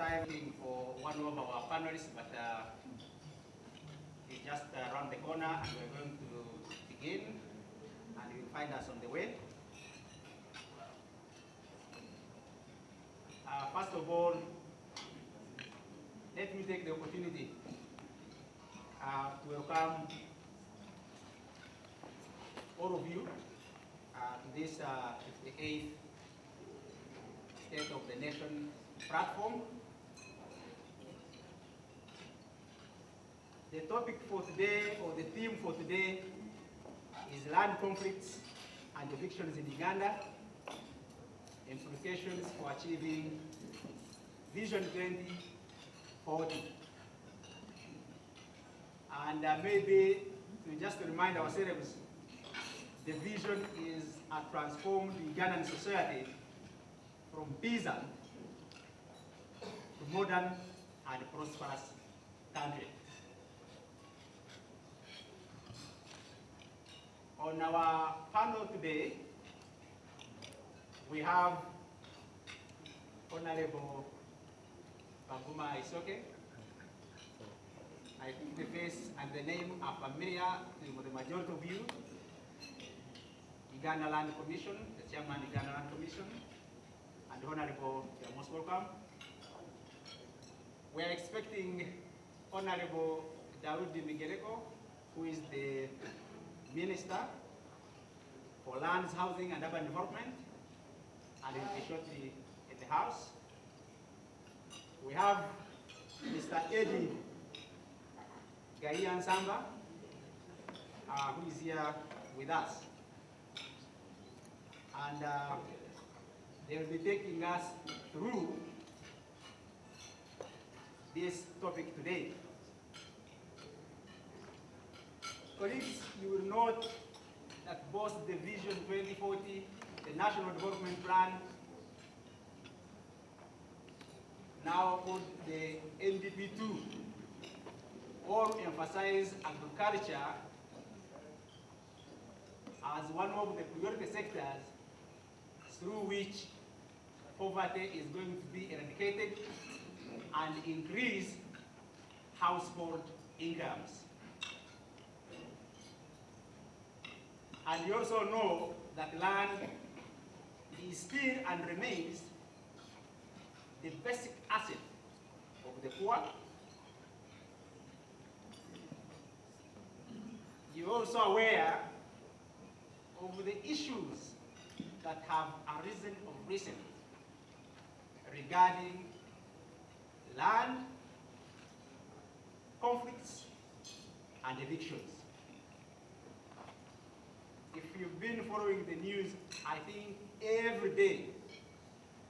time for one of our panelists, but he's just around the corner, and we're going to begin, and you'll find us on the way. First of all, let me take the opportunity to welcome all of you to this 58th State of the Nation platform. The topic for today, or the theme for today, is land conflicts and evictions in Uganda, implications for achieving Vision 2040. And maybe to just remind ourselves, the vision is a transformed Ugandan society from peasant to modern and prosperous country. On our panel today, we have Honorable Baguma Isoke. I think the face and the name are familiar to the majority of you. Uganda Land Commission, the Chairman of Uganda Land Commission, and Honorable, you are most welcome. We are expecting Honorable Daudi Migereko, who is the Minister for Lands, Housing and Urban Development, and will be shortly in the House. We have Mr. Eddie Gaian Samba, who is here with us. And they will be taking us through this topic today. Colleagues, you will note that both the Vision 2040, the National Development Plan, now called the NDP2, all emphasize agriculture as one of the priority sectors through which poverty is going to be eradicated and increase household incomes. And you also know that land is still and remains the basic asset of the poor. You're also aware of the issues that have arisen of recent regarding land conflicts and evictions. If you've been following the news, I think every day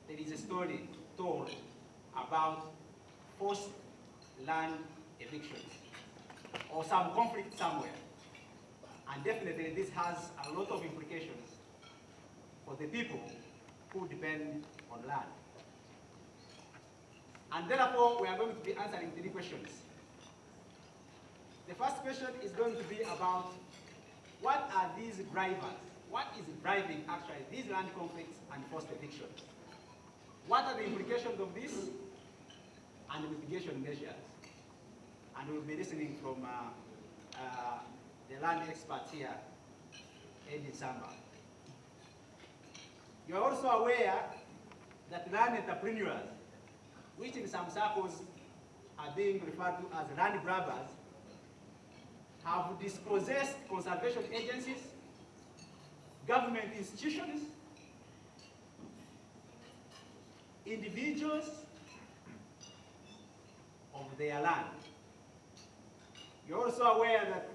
there is a story told about forced land evictions or some conflict somewhere. And definitely this has a lot of implications for the people who depend on land. And therefore, we are going to be answering 3 questions. The first question is going to be about what are these drivers? What is driving actually these land conflicts and forced evictions? What are the implications of this and the mitigation measures? And we'll be listening from the land experts here, Eddie Samba. You are also aware that land entrepreneurs, which in some circles are being referred to as land grabbers, have dispossessed conservation agencies, government institutions, individuals of their land. You're also aware that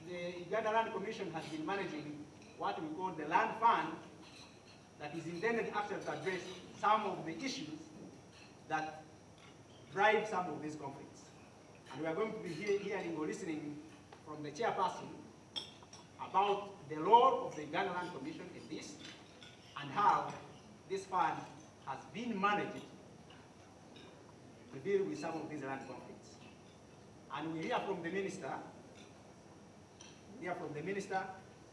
the Uganda Land Commission has been managing what we call the land fund that is intended actually to address some of the issues that drive some of these conflicts. And we are going to be hearing or listening from the chairperson about the role of the Uganda Land Commission in this and how this fund has been managed to deal with some of these land conflicts. And we hear from the minister,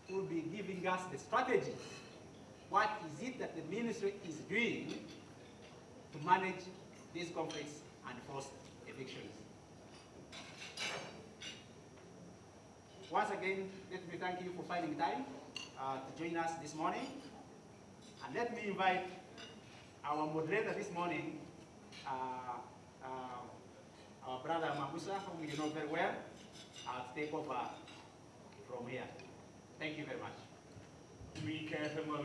who will be giving us the strategies. What is it that the ministry is doing to manage these conflicts and forced evictions. Once again, let me thank you for finding time to join us this morning. And let me invite our moderator this morning, our brother Mabusa, whom you know very well, to take over from here. Thank you very much. We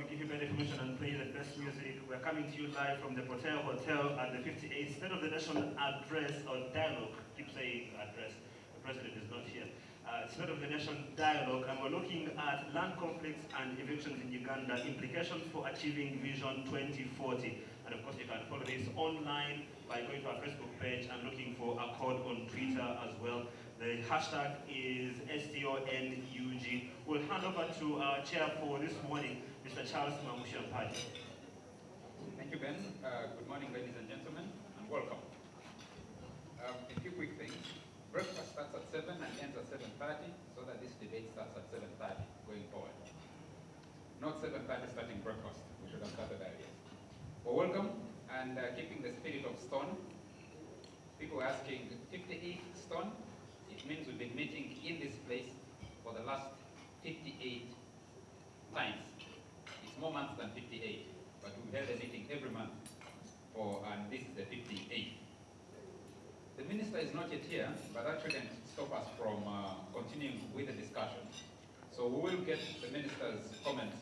give you better information and play the best music. We're coming to you live from the Hotel at the 58th State of the Nation Address or Dialogue. Keep saying address. The president is not here. State of the Nation Dialogue, and we're looking at land conflicts and evictions in Uganda, implications for achieving Vision 2040. And of course, you can follow this online by going to our Facebook page and looking for Accord on Twitter as well. The hashtag is STONUG. We'll hand over to our chair for this morning, Mr. Charles Uganda-part. Thank you, Ben. Good morning, ladies and gentlemen, and welcome. A few quick things. Breakfast starts at 7 and ends at 7:30, so that this debate starts at 7:30 going forward. Not 7:30 starting breakfast. We should have started earlier. Well, welcome, and keeping the spirit of stone. People asking, 58 stone? It means we've been meeting in this place for the last 58 times. It's more months than 58, but we've held a meeting every month and this is the 58th. The minister is not yet here, but that shouldn't stop us from continuing with the discussion. So we will get the minister's comments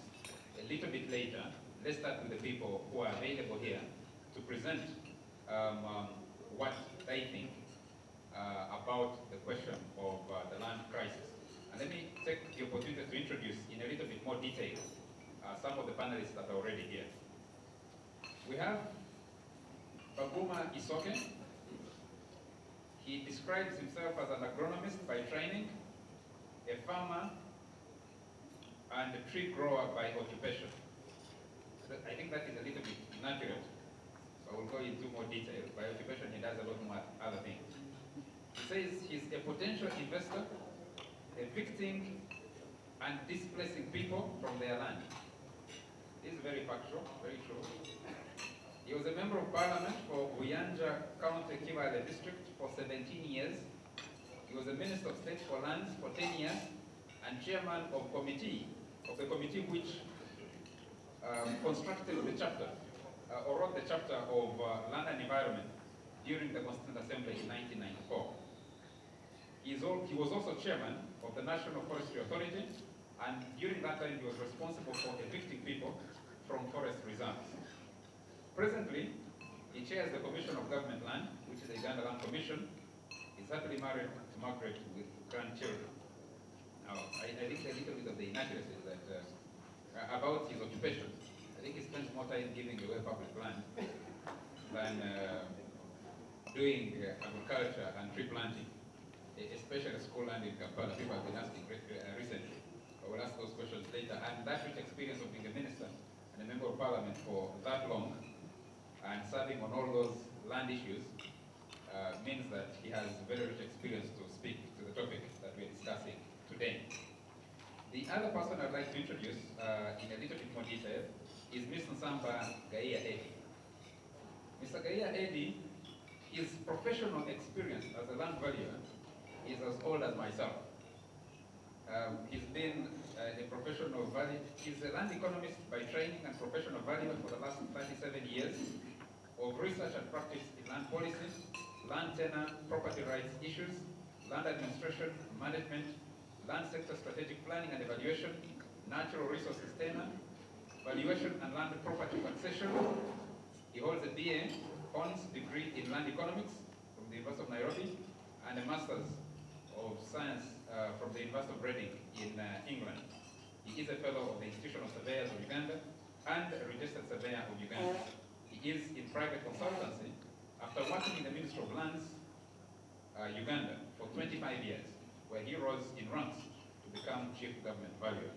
a little bit later. Let's start with the people who are available here to present what they think about the question of the land crisis. And let me take the opportunity to introduce in a little bit more detail some of the panelists that are already here. We have Baguma Isoke. He describes himself as an agronomist by training, a farmer, and a tree grower by occupation. I think that is a little bit inaccurate, so I will go into more detail. By occupation, he does a lot more other things. He says he's a potential investor, evicting and displacing people from their land. This is very factual, very true. He was a member of parliament for Uganda County, Kibale district for 17 years. He was a minister of state for lands for 10 years and chairman of the committee which constructed the chapter or wrote the chapter of land and environment during the Constituent Assembly in 1994. He was also chairman of the National Forestry Authority, and during that time he was responsible for evicting people from forest reserves. Presently, he chairs the Commission of Government Land, which is the Uganda Land Commission. He's happily married to Margaret with grandchildren. Now, I think a little bit of the inaccuracies that about his occupation. I think he spends more time giving away public land than doing agriculture and tree planting, especially school land in Kampala. People have been asking recently. I will ask those questions later. And that rich experience of being a minister and a member of parliament for that long and serving on all those land issues means that he has very rich experience to speak to the topic that we're discussing today. The other person I'd like to introduce in a little bit more detail is Mr. Nsamba Gaia Edi. Mr. Gaia Edi, his professional experience as a land valuer is as old as myself. He's been a professional value. He's a land economist by training and professional valuer for the last 37 years of research and practice in land policy, land tenure, property rights issues, land administration, management, land sector strategic planning and evaluation, natural resources tenure, valuation and land property taxation. He holds a BA Honors degree in land economics from the University of Nairobi and a Master's of Science from the University of Reading in England. He is a fellow of the Institution of Surveyors of Uganda and a registered surveyor of Uganda. He is in private consultancy after working in the Ministry of Lands, Uganda, for 25 years, where he rose in ranks to become Chief Government Valuer.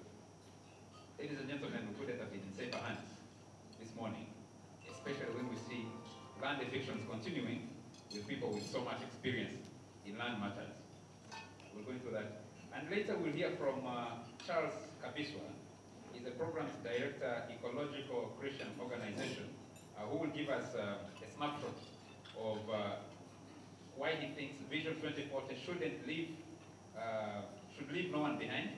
Ladies and gentlemen, we couldn't have been in safer hands this morning, especially when we see land evictions continuing with people with so much experience in land matters. We'll go into that. And later we'll hear from Charles Kapiswa. He's a Programs Director, Ecological Christian Organization, who will give us a snapshot of why he thinks Vision 2040 should leave no one behind.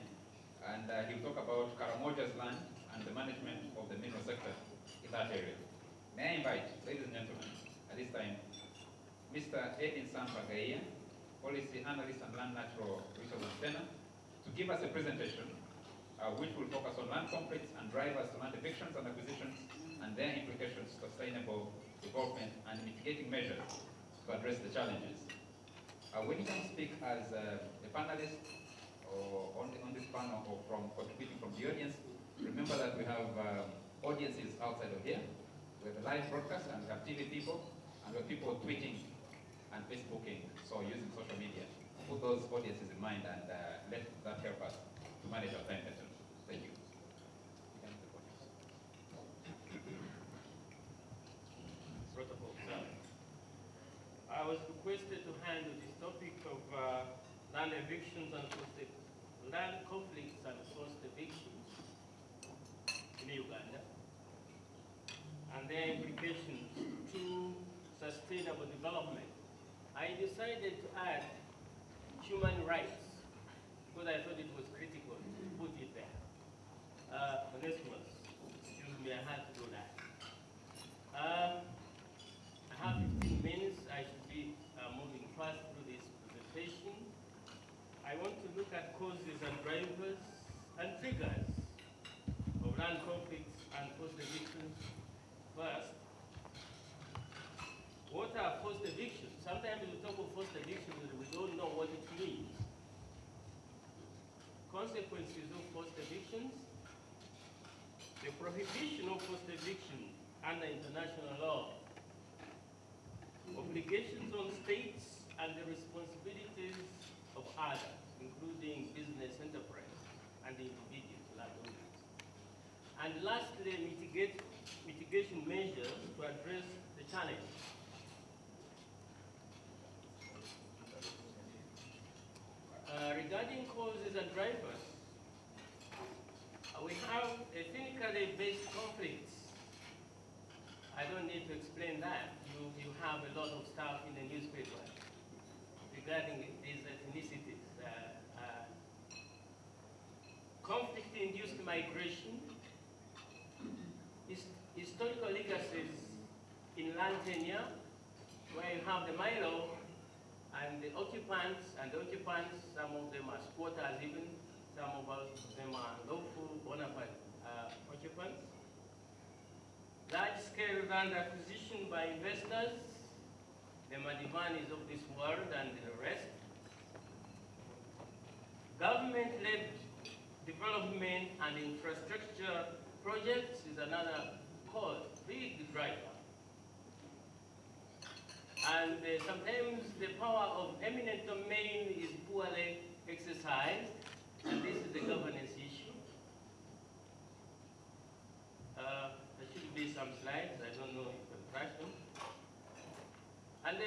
And he'll talk about Karamoja's land and the management of the mineral sector in that area. May I invite, ladies and gentlemen, at this time, Mr. Edin Sambagaia, Policy Analyst and Land Natural Resources Center, to give us a presentation which will focus on land conflicts and drivers to land evictions and acquisitions and their implications to sustainable development and mitigating measures to address the challenges. When you can speak as a panelist or on this panel or contributing from the audience, remember that we have audiences outside of here. We have a live broadcast and we have TV people and we have people tweeting and Facebooking, so using social media. Put those audiences in mind and let that help us to manage our time better. Thank you. Protocol. I was requested to handle this topic of land evictions and land conflicts and forced evictions in Uganda and their implications to sustainable development. I decided to add human rights because I thought it was critical to put it there. Onesimus, excuse me, I had to do that. I have 15 minutes. I should be moving fast through this presentation. I want to look at causes and drivers and triggers of land conflicts and forced evictions first. What are forced evictions? Sometimes we talk of forced evictions and we don't know what it means. Consequences of forced evictions. The prohibition of forced eviction under international law. Obligations on states and the responsibilities of others, including business enterprise and individual landowners. And lastly, mitigation measures to address the challenge. Regarding causes and drivers, we have ethnically based conflicts. I don't need to explain that. You have a lot of stuff in the newspaper regarding these ethnicities. Conflict-induced migration, historical legacies in land tenure, where you have the Milo and the occupants, some of them are squatters even, some of them are lawful bona fide occupants. Large-scale land acquisition by investors, the Madivanis of this world and the rest. Government-led development and infrastructure projects is another cause, big driver. And sometimes the power of eminent domain is poorly exercised, and this is a governance issue. There should be some slides, I don't know if you can track them. And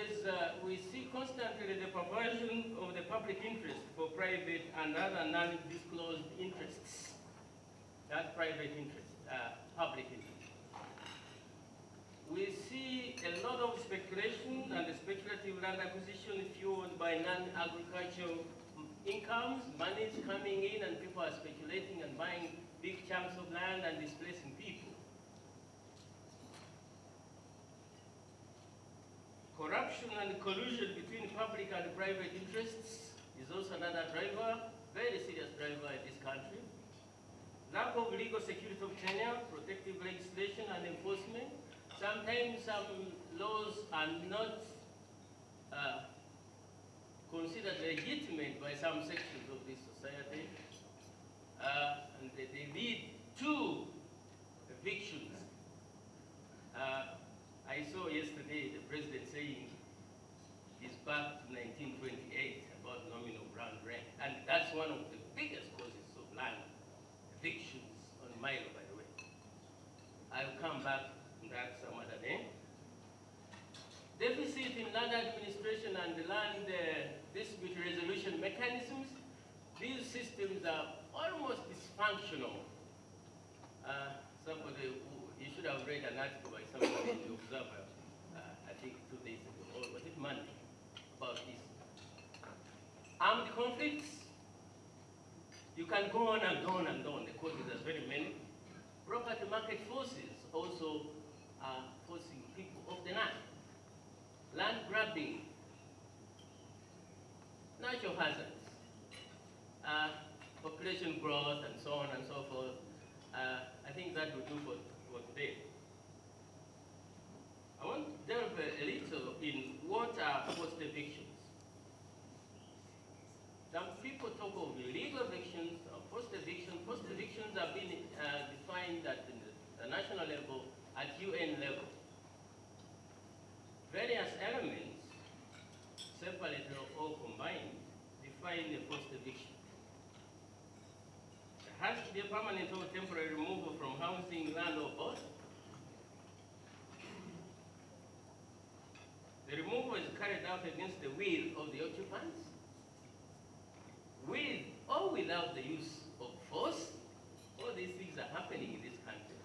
we see constantly the perversion of the public interest for private and other non-disclosed interests. That's private interest, public interest. We see a lot of speculation and speculative land acquisition fueled by non-agricultural incomes, money is coming in and people are speculating and buying big chunks of land and displacing people. Corruption and collusion between public and private interests is also another driver, very serious driver in this country. Lack of legal security of tenure, protective legislation and enforcement. Sometimes some laws are not considered legitimate by some sections of this society, and they lead to evictions. I saw yesterday the president saying he's back to 1928 about nominal ground rent, and that's one of the biggest causes of land evictions on Milo, by the way. I'll come back to that some other day. Deficit in land administration and the land dispute resolution mechanisms. These systems are almost dysfunctional. You should have read an article by somebody in the Observer, I think 2 days ago. armed conflicts. You can go on and on and on. The causes are very many. Property market forces also are forcing people off the land. Land grabbing, natural hazards, population growth, and so on and so forth. I think that will do for today. I want to delve a little in what are forced evictions. Some people talk of illegal evictions or forced evictions. Forced evictions have been defined at the national level, at UN level. Various elements, separate or combined, define a forced eviction. There has to be a permanent or temporary removal from housing, land, or both. The removal is carried out against the will of the occupants, with or without the use of force. All these things are happening in this country.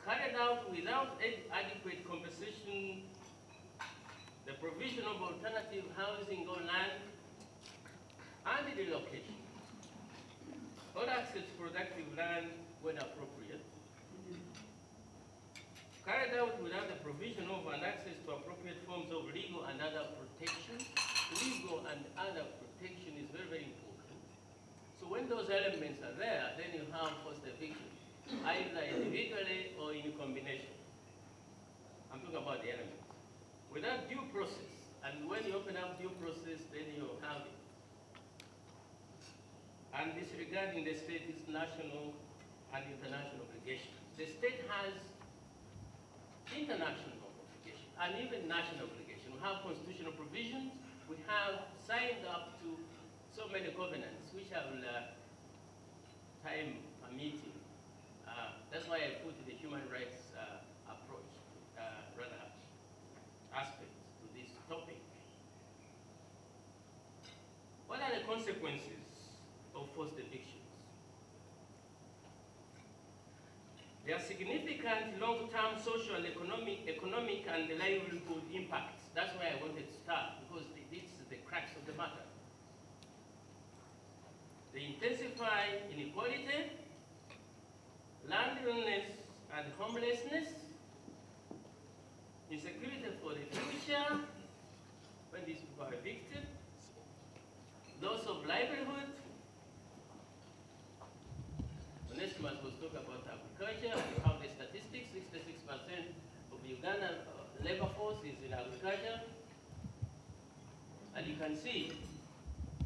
Carried out without adequate compensation, the provision of alternative housing on land, and the relocation. All access to productive land when appropriate. Carried out without the provision of and access to appropriate forms of legal and other protection. Legal and other protection is very, very important. So when those elements are there, then you have forced eviction, either individually or in combination. I'm talking about the elements. Without due process, and when you open up due process, then you have it. And disregarding the state's national and international obligations. The state has international obligation and even national obligation. We have constitutional provisions. We have signed up to so many covenants, which have time permitting. That's why I put the human rights approach, rather aspects to this topic. What are the consequences of forced evictions? There are significant long-term social and economic and livelihood impacts. That's why I wanted to start, because this is the crux of the matter. They intensify inequality, loneliness and homelessness, insecurity for the future when these people are evicted, loss of livelihood. Onesimus was talking about agriculture. You have the statistics, 66% of Uganda labor force is in agriculture. And you can see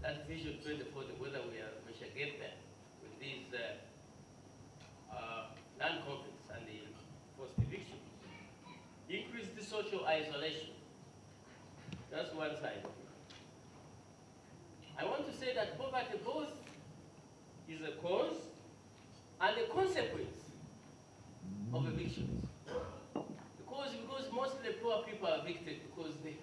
that Vision 2040, whether we shall get there with these land conflicts and the forced evictions. Increase the social isolation. That's one side of it. I want to say that poverty both is a cause and a consequence of evictions. Because mostly poor people are evicted because they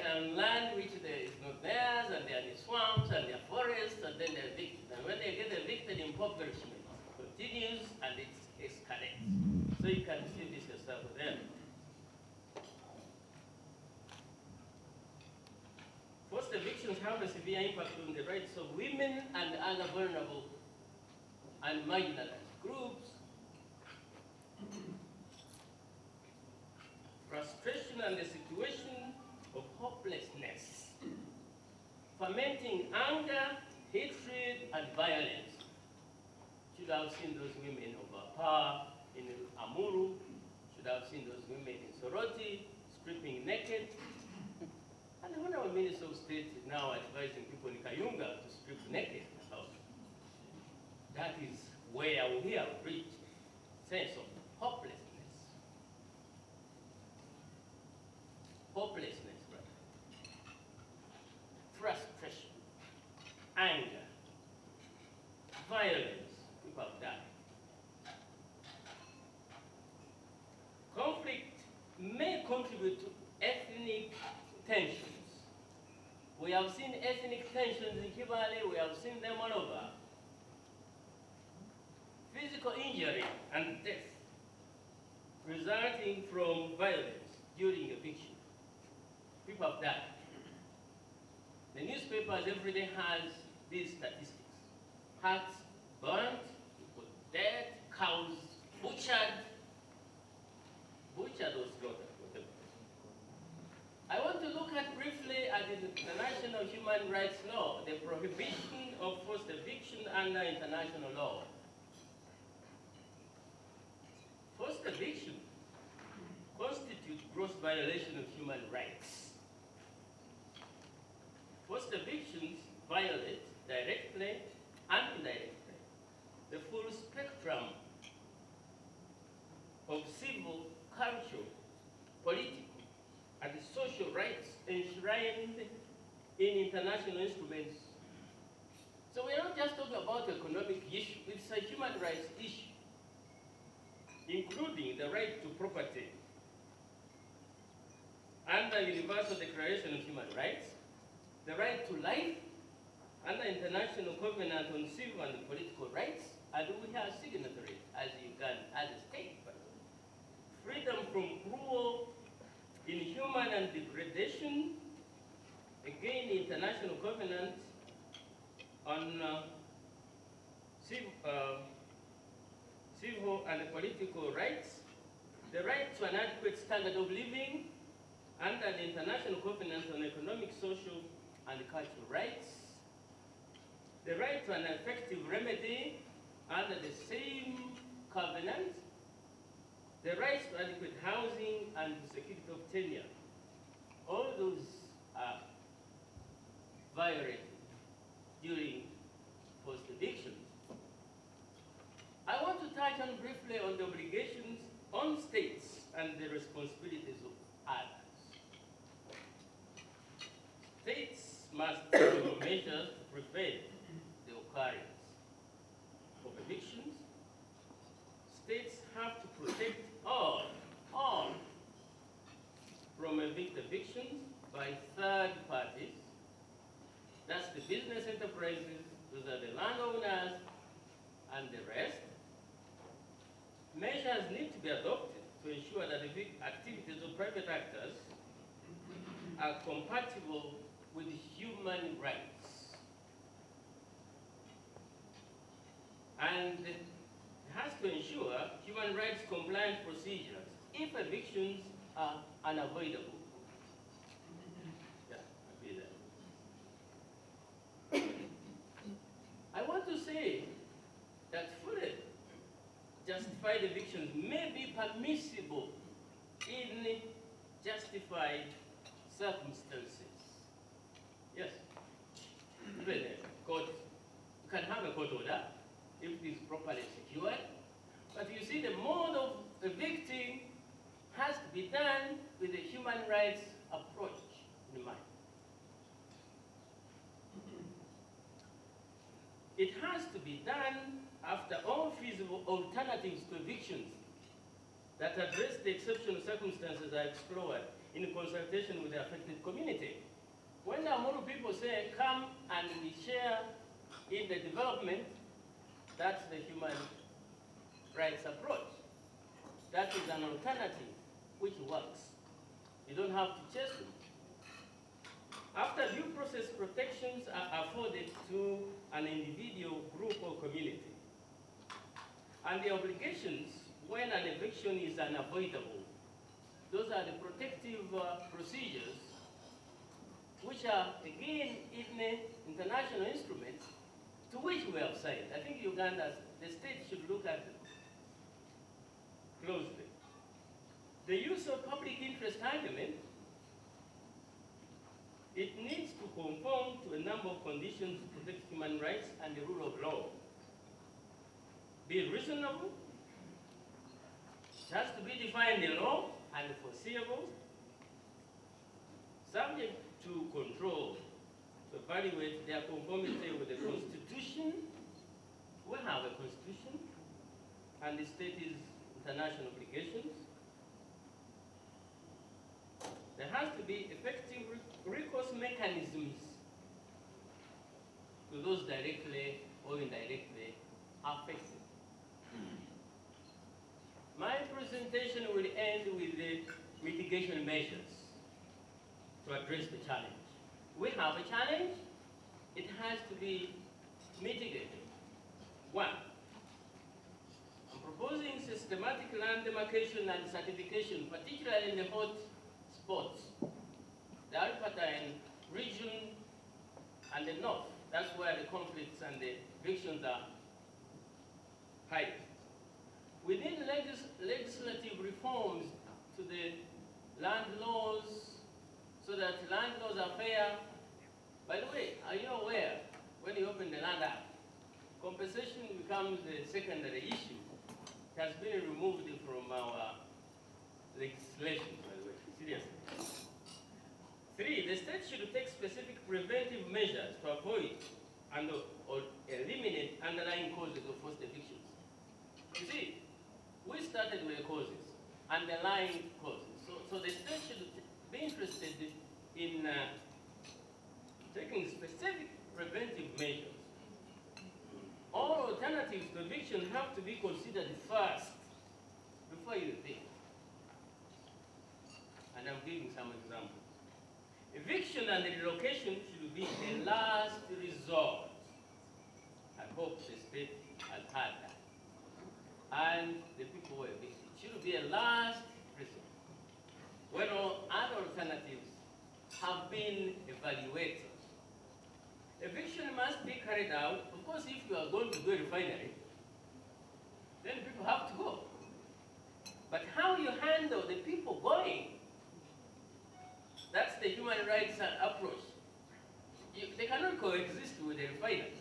are on land which is not theirs, and they are in swamps and they are forests, and then they're evicted. And when they get evicted, impoverishment continues and it escalates. So you can see this yourself with them. Forced evictions have a severe impact on the rights of women and other vulnerable and marginalized groups. Frustration and the situation of hopelessness, fermenting anger, hatred, and violence. Should have seen those women of power in Amuru, should have seen those women in Soroti, stripping naked. And the Honorable Minister of State is now advising people in Kayunga to strip naked. That is where we have reached sense of hopelessness. Hopelessness, brother. Frustration, anger, violence, people have died. Conflict may contribute to ethnic tensions. We have seen ethnic tensions in Kibale, we have seen them all over. Physical injury and death resulting from violence during eviction. People have died. The newspapers every day has these statistics. Huts burnt, people dead, cows butchered or slaughtered, whatever. I want to look at briefly at the international human rights law, the prohibition of forced eviction under international law. Forced eviction constitutes gross violation of human rights. Forced evictions violate directly and indirectly the full spectrum of civil, cultural, political, and social rights enshrined in international instruments. So we are not just talking about economic issue, it's a human rights issue, including the right to property under Universal Declaration of Human Rights, the right to life under International Covenant on Civil and Political Rights, and we are signatories as Uganda, as a state, by the way. Freedom from cruel, inhuman, and degradation, again, the International Covenant on civil and political rights, the right to an adequate standard of living under the International Covenant on Economic, Social, and Cultural Rights, the right to an effective remedy under the same covenant, the rights to adequate housing and security of tenure. All those are violated during forced evictions. I want to touch on briefly on the obligations on states and the responsibilities of others. States must take measures to prevent the occurrence of evictions. States have to protect all from evictions by third parties. That's the business enterprises, those are the landowners, and the rest. Measures need to be adopted to ensure that the activities of private actors are compatible with human rights. And it has to ensure human rights compliant procedures if evictions are unavoidable. Yeah, I'll be there. I want to say that fully justified evictions may be permissible in justified circumstances. Yes. Even a court, you can have a court order if it is properly secured. But you see, the mode of evicting has to be done with a human rights approach in mind. It has to be done after all feasible alternatives to evictions that address the exceptional circumstances are explored in consultation with the affected community. When the Amuru people say, come and we share in the development, that's the human rights approach. That is an alternative which works. You don't have to chase them. After due process protections are afforded to an individual, group, or community, and the obligations when an eviction is unavoidable, those are the protective procedures which are, again, in international instruments to which we have signed. I think Uganda, the state should look at them closely. The use of public interest argument, it needs to conform to a number of conditions to protect human rights and the rule of law. Be reasonable, it has to be defined in law and foreseeable, subject to control to evaluate their conformity with the Constitution. We have a Constitution and the state's international obligations. There has to be effective recourse mechanisms to those directly or indirectly affected. My presentation will end with the mitigation measures to address the challenge. we have a challenge. It has to be mitigated. One, I'm proposing systematic land demarcation and certification, particularly in the hot spots, the Alpine region and the north. That's where the conflicts and the evictions are high. We need legislative reforms to the land laws so that land laws are fair. By the way, are you aware, when you open the Land Act, compensation becomes a secondary issue. It has been removed from our legislation, by the way, seriously. 3, the state should take specific preventive measures to avoid and or eliminate underlying causes of forced evictions. You see, we started with the causes, underlying causes. So the state should be interested in taking specific preventive measures. All alternatives to eviction have to be considered first before you evict. And I'm giving some examples. Eviction and relocation should be the last resort. I hope the state has had that. And the people who are evicted. It should be a last resort. When all other alternatives have been evaluated. Eviction must be carried out. Of course, if you are going to do a refinery, then people have to go. But how you handle the people going, that's the human rights approach. They cannot coexist with the refiners.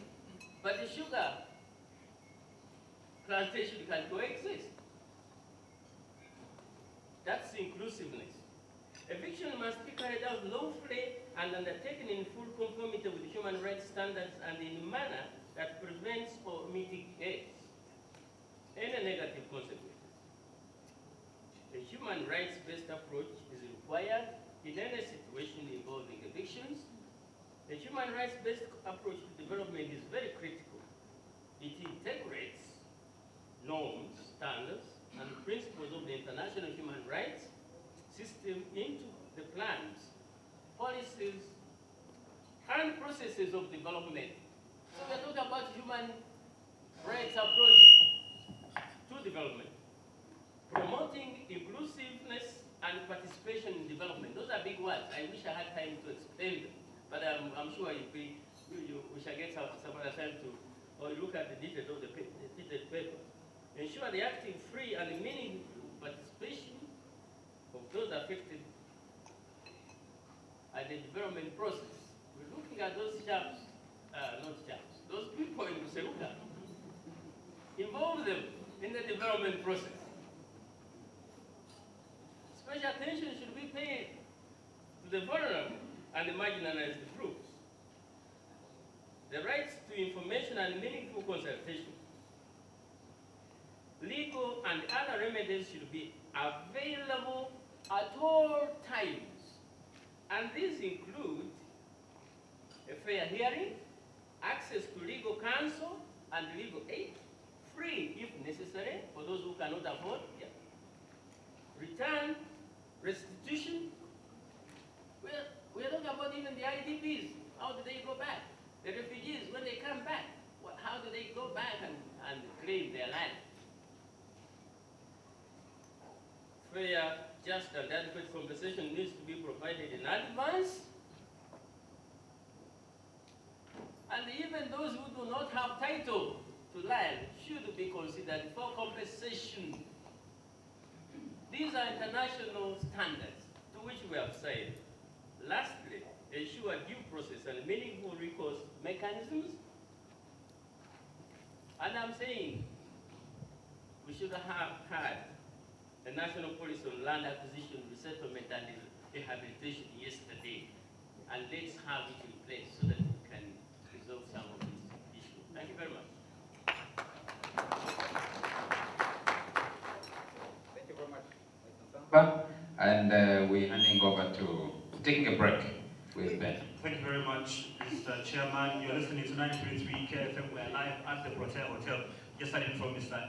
But the sugar plantation can coexist. That's inclusiveness. Eviction must be carried out lawfully and undertaken in full conformity with human rights standards and in a manner that prevents or mitigates any negative consequences. A human rights-based approach is required in any situation involving evictions. The human rights-based approach to development is very critical. It integrates norms, standards, and principles of the international human rights system into the plans, policies, and processes of development. So we're talking about human rights approach to development, promoting inclusiveness and participation in development. Those are big words. I wish I had time to explain them, but I'm sure we shall get some other time to look at the details of the detailed paper. Ensure the active, free, and meaningful participation of those affected at the development process. We're looking at those those people in Uganda. Involve them in the development process. Special attention should be paid to the vulnerable and the marginalized groups. The rights to information and meaningful consultation. Legal and other remedies should be available at all times. And these include a fair hearing, access to legal counsel and legal aid, free if necessary for those who cannot afford, return, restitution. We're talking about even the IDPs. How do they go back? The refugees, when they come back, how do they go back and claim their land? Fair, just and adequate compensation needs to be provided in advance. And even those who do not have title to land should be considered for compensation. These are international standards to which we have said. Lastly, ensure due process and meaningful recourse mechanisms. And I'm saying we should have had a national policy on land acquisition, resettlement, and rehabilitation yesterday. And let's have it in place so that we can resolve some of these issues. Thank you very much. Thank you very much, Mr. Samba. And we're handing over to taking a break with Ben. Thank you very much, Mr. Chairman. You're listening to 93.3 KFM. We're live at the Protea Hotel. Just heard from Mr.